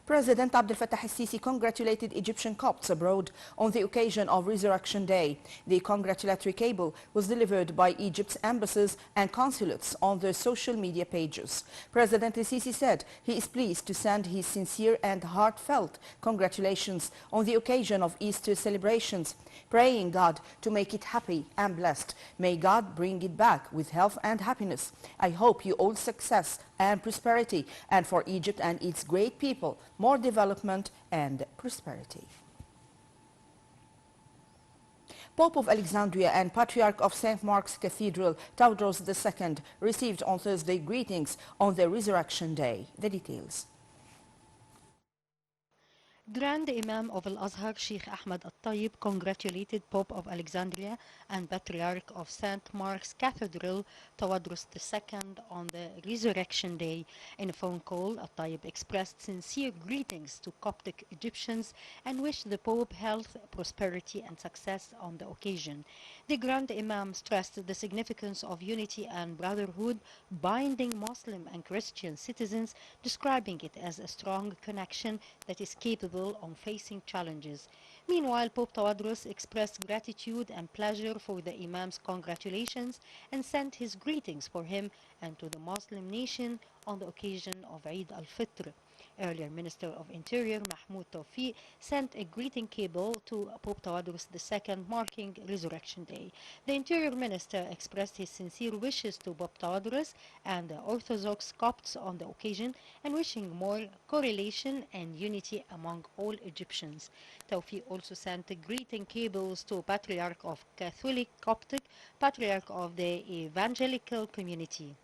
President Abdel Fattah el-Sisi congratulated Egyptian Copts abroad on the occasion of Resurrection Day. The congratulatory cable was delivered by Egypt's embassies and consulates on their social media pages. President el-Sisi said he is pleased to send his sincere and heartfelt congratulations on the occasion of Easter celebrations, praying God to make it happy and blessed. May God bring it back with health and happiness. I hope you all success and prosperity, and for Egypt and its great people, more development and prosperity. Pope of Alexandria and Patriarch of St. Mark's Cathedral, Tawadros II, received on Thursday greetings on their Resurrection Day. The details. Grand Imam of Al-Azhar, Sheikh Ahmed Al-Tayyib, congratulated Pope of Alexandria and Patriarch of St. Mark's Cathedral, Tawadros II, on the Resurrection Day. In a phone call, Al-Tayyib expressed sincere greetings to Coptic Egyptians and wished the Pope health, prosperity and success on the occasion. The Grand Imam stressed the significance of unity and brotherhood binding Muslim and Christian citizens, describing it as a strong connection that is capable on facing challenges. Meanwhile, Pope Tawadros expressed gratitude and pleasure for the Imam's congratulations and sent his greetings for him and to the Muslim nation on the occasion of Eid al-Fitr. Earlier, Minister of Interior Mahmoud Tawfiq sent a greeting cable to Pope Tawadros II marking Resurrection Day. The Interior Minister expressed his sincere wishes to Pope Tawadros and the Orthodox Copts on the occasion and wishing more correlation and unity among all Egyptians. Tawfiq also sent greeting cables to Patriarch of Catholic Coptic, Patriarch of the Evangelical Community.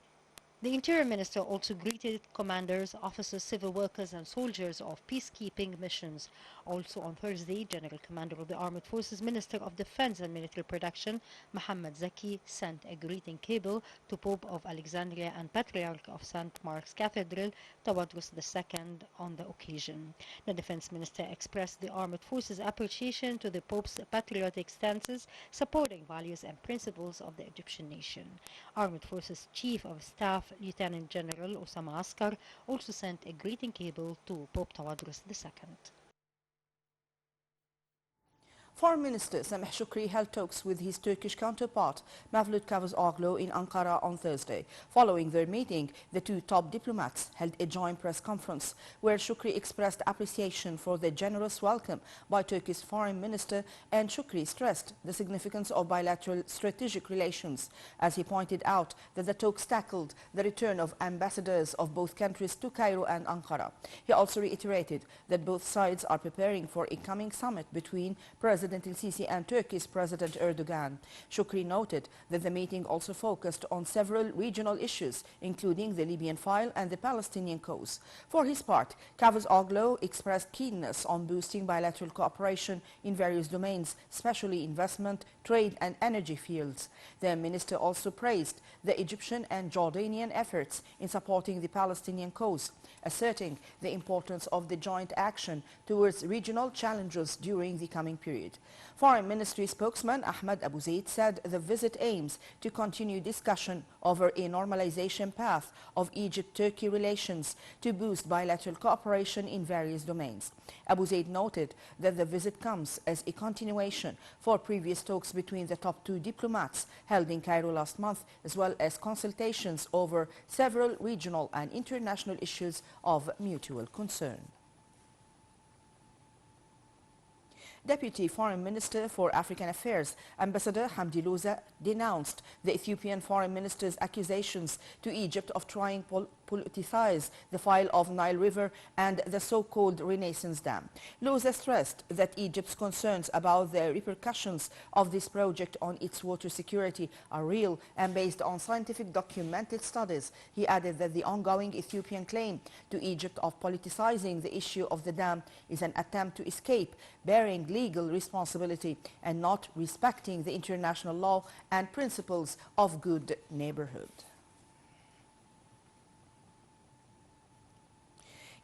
The Interior Minister also greeted commanders, officers, civil workers and soldiers of peacekeeping missions. Also on Thursday, General Commander of the Armed Forces, Minister of Defense and Military Production, Mohammed Zaki, sent a greeting cable to Pope of Alexandria and Patriarch of St. Mark's Cathedral, Tawadros II, on the occasion. The Defense Minister expressed the Armed Forces' appreciation to the Pope's patriotic stances, supporting values and principles of the Egyptian nation. Armed Forces Chief of Staff Lieutenant General Osama Askar also sent a greeting cable to Pope Tawadros II. Foreign Minister Sameh Shukri held talks with his Turkish counterpart Mevlut Cavusoglu in Ankara on Thursday. Following their meeting, the two top diplomats held a joint press conference where Shukri expressed appreciation for the generous welcome by Turkey's Foreign Minister, and Shukri stressed the significance of bilateral strategic relations as he pointed out that the talks tackled the return of ambassadors of both countries to Cairo and Ankara. He also reiterated that both sides are preparing for a coming summit between President el-Sisi and Turkey's President Erdogan. Shukri noted that the meeting also focused on several regional issues, including the Libyan file and the Palestinian cause. For his part, Cavusoglu expressed keenness on boosting bilateral cooperation in various domains, especially investment, trade and energy fields. The minister also praised the Egyptian and Jordanian efforts in supporting the Palestinian cause, asserting the importance of the joint action towards regional challenges during the coming period. Foreign Ministry spokesman Ahmed Abu Zaid said the visit aims to continue discussion over a normalization path of Egypt-Turkey relations to boost bilateral cooperation in various domains. Abu Zaid noted that the visit comes as a continuation for previous talks between the top two diplomats held in Cairo last month, as well as consultations over several regional and international issues of mutual concern. Deputy Foreign Minister for African Affairs, Ambassador Hamdi Louza, denounced the Ethiopian Foreign Minister's accusations to Egypt of trying to politicize the file of Nile River and the so-called Renaissance Dam. Louza stressed that Egypt's concerns about the repercussions of this project on its water security are real and based on scientific documented studies. He added that the ongoing Ethiopian claim to Egypt of politicizing the issue of the dam is an attempt to escape bearing legal responsibility and not respecting the international law and principles of good neighborhood.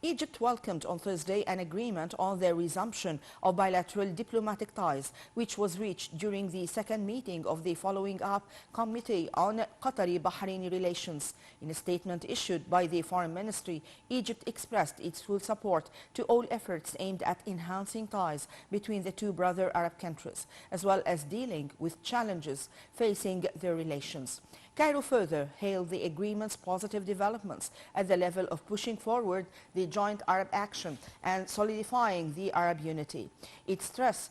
Egypt welcomed on Thursday an agreement on the resumption of bilateral diplomatic ties, which was reached during the second meeting of the Following Up Committee on Qatari-Bahraini Relations. In a statement issued by the Foreign Ministry, Egypt expressed its full support to all efforts aimed at enhancing ties between the two brother Arab countries, as well as dealing with challenges facing their relations. Cairo further hailed the agreement's positive developments at the level of pushing forward the joint Arab action and solidifying the Arab unity. It stressed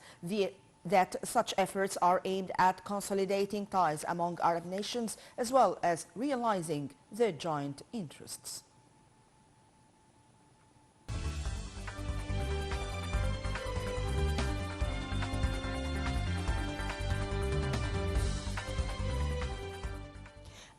that such efforts are aimed at consolidating ties among Arab nations as well as realizing their joint interests.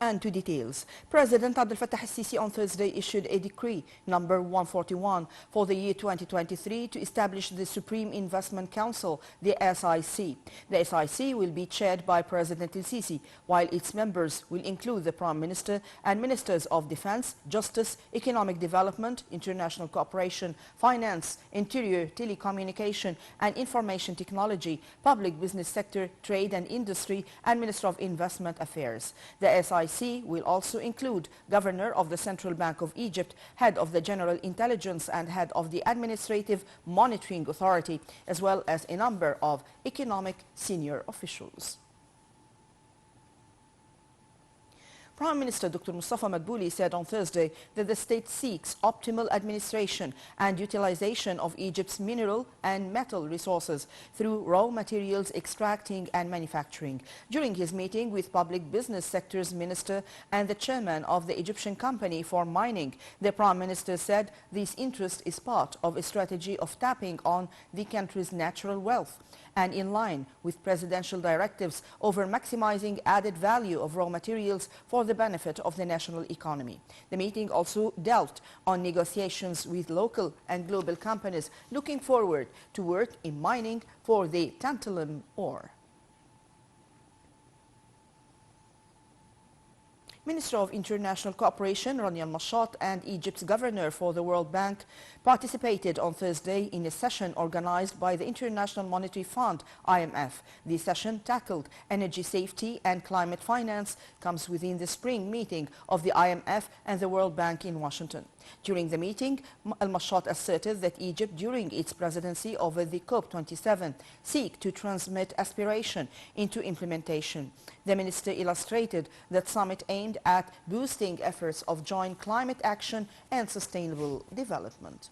And to details. President Abdel Fattah al-Sisi on Thursday issued a decree number 141 for the year 2023 to establish the Supreme Investment Council, the SIC. The SIC will be chaired by President al-Sisi, while its members will include the Prime Minister and Ministers of Defense, Justice, Economic Development, International Cooperation, Finance, Interior, Telecommunication and Information Technology, Public Business Sector, Trade and Industry, and Minister of Investment Affairs. The SIC will also include Governor of the Central Bank of Egypt, Head of the General Intelligence and Head of the Administrative Monitoring Authority, as well as a number of economic senior officials. Prime Minister Dr. Mustafa Madbouli said on Thursday that the state seeks optimal administration and utilization of Egypt's mineral and metal resources through raw materials extracting and manufacturing. During his meeting with Public Business Sector's Minister and the Chairman of the Egyptian Company for Mining, the Prime Minister said this interest is part of a strategy of tapping on the country's natural wealth and in line with presidential directives over maximizing added value of raw materials for the benefit of the national economy. The meeting also dealt on negotiations with local and global companies looking forward to work in mining for the tantalum ore. Minister of International Cooperation Rania Al-Mashat and Egypt's governor for the World Bank participated on Thursday in a session organized by the International Monetary Fund, IMF. The session tackled energy safety and climate finance, comes within the spring meeting of the IMF and the World Bank in Washington. During the meeting, Al-Mashat asserted that Egypt, during its presidency over the COP27, seek to transmit aspiration into implementation. The minister illustrated that summit aimed at boosting efforts of joint climate action and sustainable development.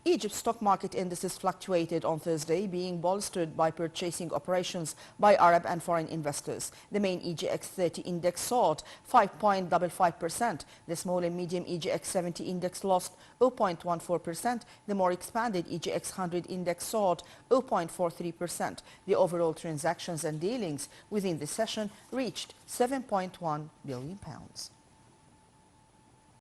Egypt's stock market indices fluctuated on Thursday, being bolstered by purchasing operations by Arab and foreign investors. The main EGX 30 index soared 5.55%. The small and medium EGX 70 index lost 0.14%. The more expanded EGX 100 index soared 0.43%. The overall transactions and dealings within the session reached £7.1 billion.